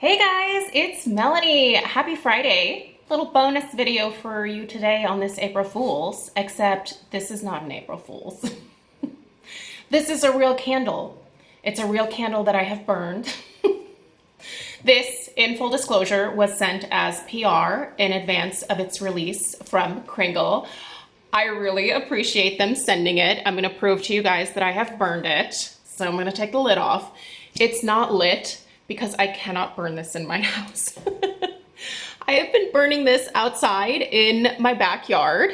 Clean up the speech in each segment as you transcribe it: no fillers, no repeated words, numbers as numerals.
Hey guys, it's Melanie. Happy Friday. Little bonus video for you today on this April Fool's, except this is not an April Fool's. This is a real candle. It's a real candle that I have burned. This, in full disclosure, was sent as PR in advance of its release from Kringle. I really appreciate them sending it. I'm gonna prove to you guys that I have burned it. So I'm gonna take the lid off. It's not lit because I cannot burn this in my house. I have been burning this outside in my backyard.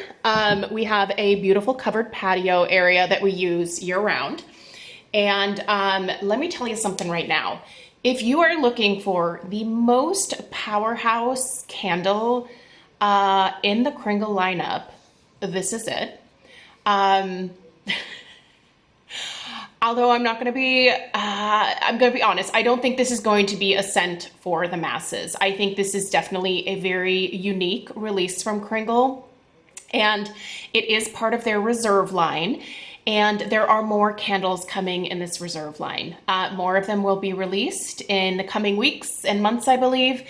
We have a beautiful covered patio area that we use year round. And let me tell you something right now. If you are looking for the most powerhouse candle in the Kringle lineup, this is it. Although I'm going to be honest, I don't think this is going to be a scent for the masses. I think this is definitely a very unique release from Kringle, and it is part of their reserve line. And there are more candles coming in this reserve line. More of them will be released in the coming weeks and months, I believe.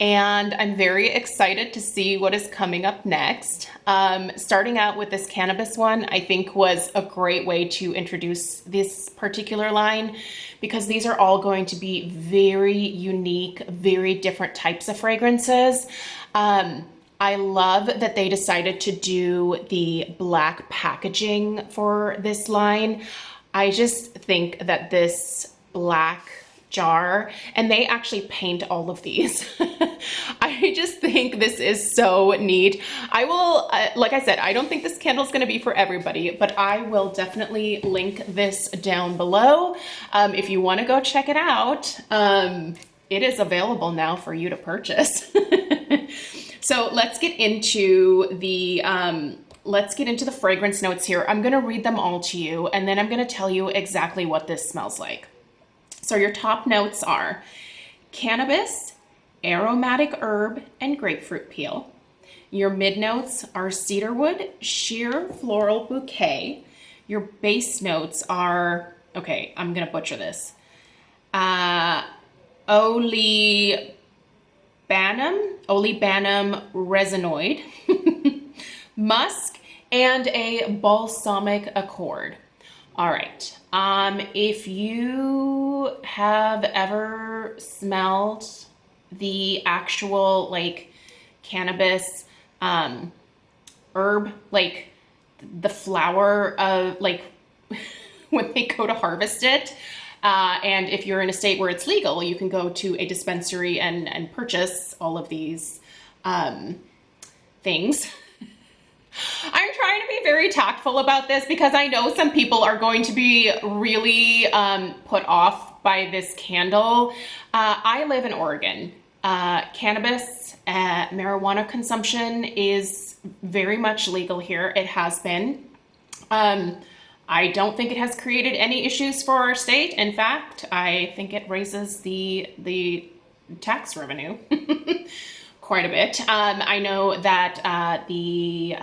And I'm very excited to see what is coming up next. Starting out with this cannabis one, I think was a great way to introduce this particular line, because these are all going to be very unique, very different types of fragrances. I love that they decided to do the black packaging for this line. I just think that this black jar, and they actually paint all of these. I just think this is so neat. I will, like I said, I don't think this candle is going to be for everybody, but I will definitely link this down below. If you want to go check it out, it is available now for you to purchase. So let's get into the fragrance notes here. I'm gonna read them all to you, and then I'm gonna tell you exactly what this smells like. So your top notes are cannabis, aromatic herb, and grapefruit peel. Your mid notes are cedarwood, sheer floral bouquet. Your base notes are, okay, I'm gonna butcher this, Olibanum resinoid, musk, and a balsamic accord. All right. If you have ever smelled the actual like cannabis herb, like the flower of like when they go to harvest it, and if you're in a state where it's legal, you can go to a dispensary and purchase all of these things. I'm trying to be very tactful about this because I know some people are going to be really put off by this candle. I live in Oregon. Cannabis, marijuana consumption is very much legal here. It has been. I don't think it has created any issues for our state. In fact, I think it raises the tax revenue quite a bit. I know that the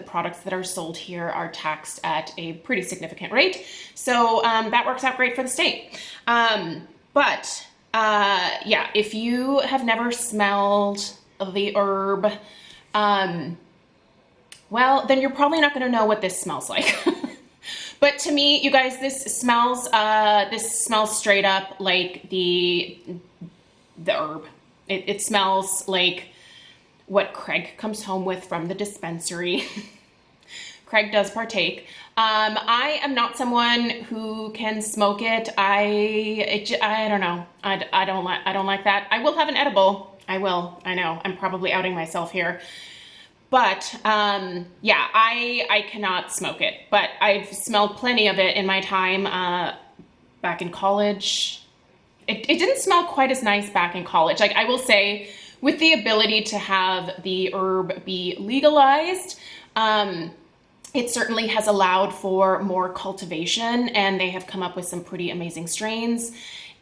products that are sold here are taxed at a pretty significant rate, so that works out great for the state. But yeah, if you have never smelled the herb, well, then you're probably not going to know what this smells like. But to me, you guys, this smells straight up like the herb. It smells like what Craig comes home with from the dispensary. Craig does partake. I am not someone who can smoke it. I don't know. I don't like that. I will have an edible. I will. I know. I'm probably outing myself here. But yeah, I cannot smoke it, but I've smelled plenty of it in my time back in college. It didn't smell quite as nice back in college. Like, I will say, with the ability to have the herb be legalized, it certainly has allowed for more cultivation, and they have come up with some pretty amazing strains.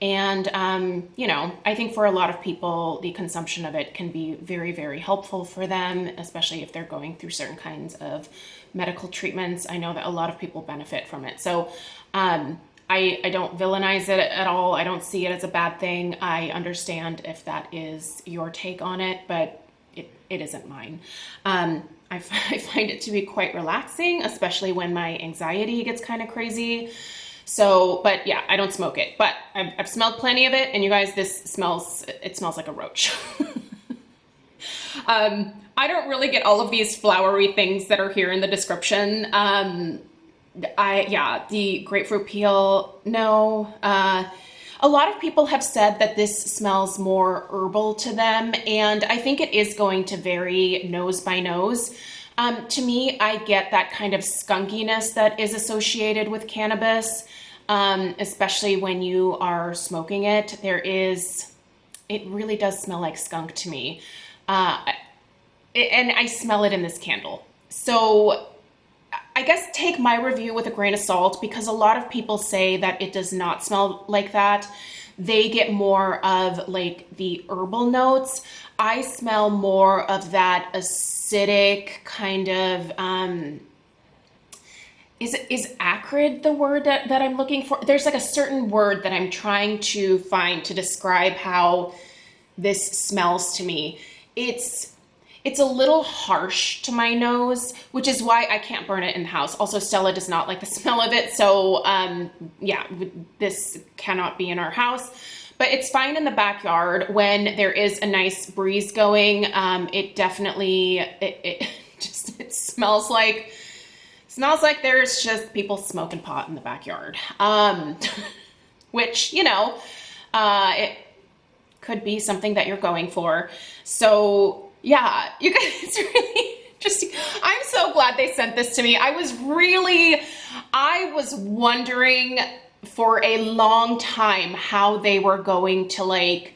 And, you know, I think for a lot of people, the consumption of it can be very, very helpful for them, especially if they're going through certain kinds of medical treatments. I know that a lot of people benefit from it. So I don't villainize it at all. I don't see it as a bad thing. I understand if that is your take on it, but it isn't mine. I find it to be quite relaxing, especially when my anxiety gets kind of crazy. So, but yeah, I don't smoke it, but I've smelled plenty of it, and you guys, it smells like a roach. I don't really get all of these flowery things that are here in the description. The grapefruit peel, no. A lot of people have said that this smells more herbal to them, and I think it is going to vary nose by nose. To me, I get that kind of skunkiness that is associated with cannabis, especially when you are smoking it. It really does smell like skunk to me. And I smell it in this candle. So I guess take my review with a grain of salt, because a lot of people say that it does not smell like that. They get more of like the herbal notes. I smell more of that acidic kind of, is acrid the word that I'm looking for? There's like a certain word that I'm trying to find to describe how this smells to me. It's a little harsh to my nose, which is why I can't burn it in the house. Also, Stella does not like the smell of it. So yeah, this cannot be in our house, but it's fine in the backyard when there is a nice breeze going. It definitely, it smells like there's just people smoking pot in the backyard. Which, it could be something that you're going for. So yeah, you guys really I'm so glad they sent this to me. I was wondering for a long time how they were going to like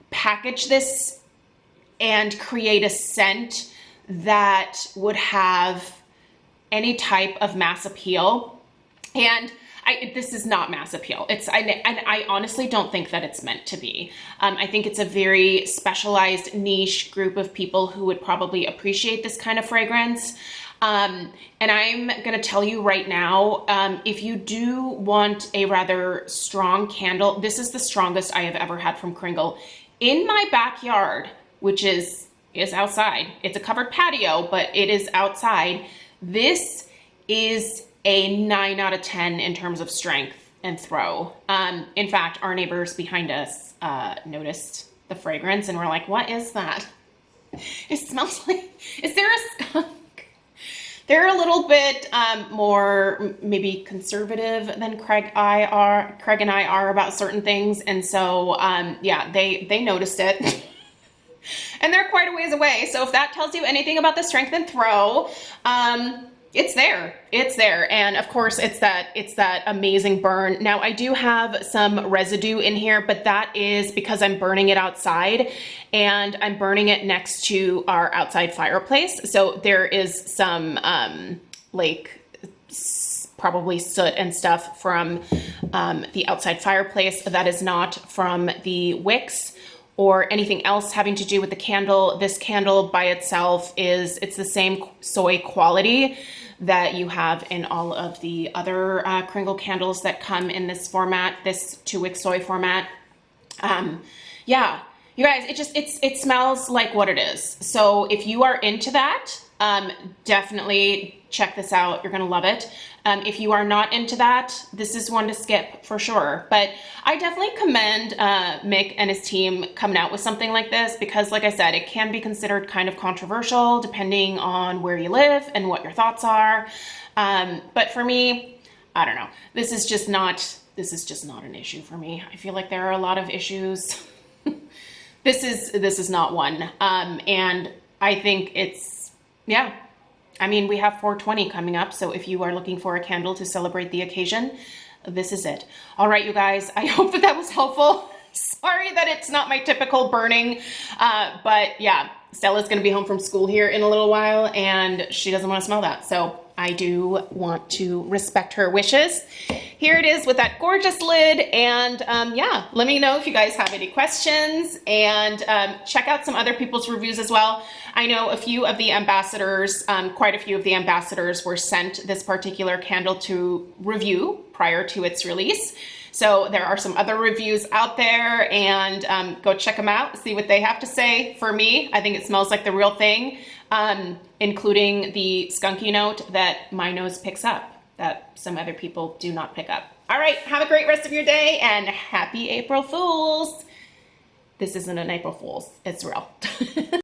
package this and create a scent that would have any type of mass appeal. And this is not mass appeal. I honestly don't think that it's meant to be. I think it's a very specialized niche group of people who would probably appreciate this kind of fragrance. And I'm going to tell you right now, if you do want a rather strong candle, this is the strongest I have ever had from Kringle. In my backyard, which is outside. It's a covered patio, but it is outside. This is a 9 out of 10 in terms of strength and throw. In fact, our neighbors behind us noticed the fragrance and were like, what is that? It smells like, is there a skunk? They're a little bit more maybe conservative than Craig and I are about certain things. And so, yeah, they noticed it. And they're quite a ways away. So if that tells you anything about the strength and throw, it's there. And of course it's that amazing burn. Now I do have some residue in here, but that is because I'm burning it outside and I'm burning it next to our outside fireplace. So there is some probably soot and stuff from the outside fireplace that is not from the wicks or anything else having to do with the candle. This candle by itself it's the same soy quality that you have in all of the other Kringle candles that come in this format, this 2-wick soy format. Yeah, you guys, it smells like what it is. So if you are into that, definitely check this out. You're gonna love it. If you are not into that, this is one to skip for sure. But I definitely commend Mick and his team coming out with something like this because, like I said, it can be considered kind of controversial depending on where you live and what your thoughts are. But for me, I don't know. This is just not an issue for me. I feel like there are a lot of issues. This is not one. And I think yeah. I mean, we have 420 coming up, so if you are looking for a candle to celebrate the occasion, this is it. All right, you guys, I hope that was helpful. Sorry that it's not my typical burning, but yeah, Stella's gonna be home from school here in a little while, and she doesn't want to smell that, so I do want to respect her wishes. Here it is with that gorgeous lid, and yeah, let me know if you guys have any questions, and check out some other people's reviews as well. I know a few of the ambassadors, quite a few of the ambassadors were sent this particular candle to review prior to its release. So there are some other reviews out there, and go check them out, see what they have to say. For me, I think it smells like the real thing, including the skunky note that my nose picks up that some other people do not pick up. All right, have a great rest of your day, and happy April Fools. This isn't an April Fool's, it's real.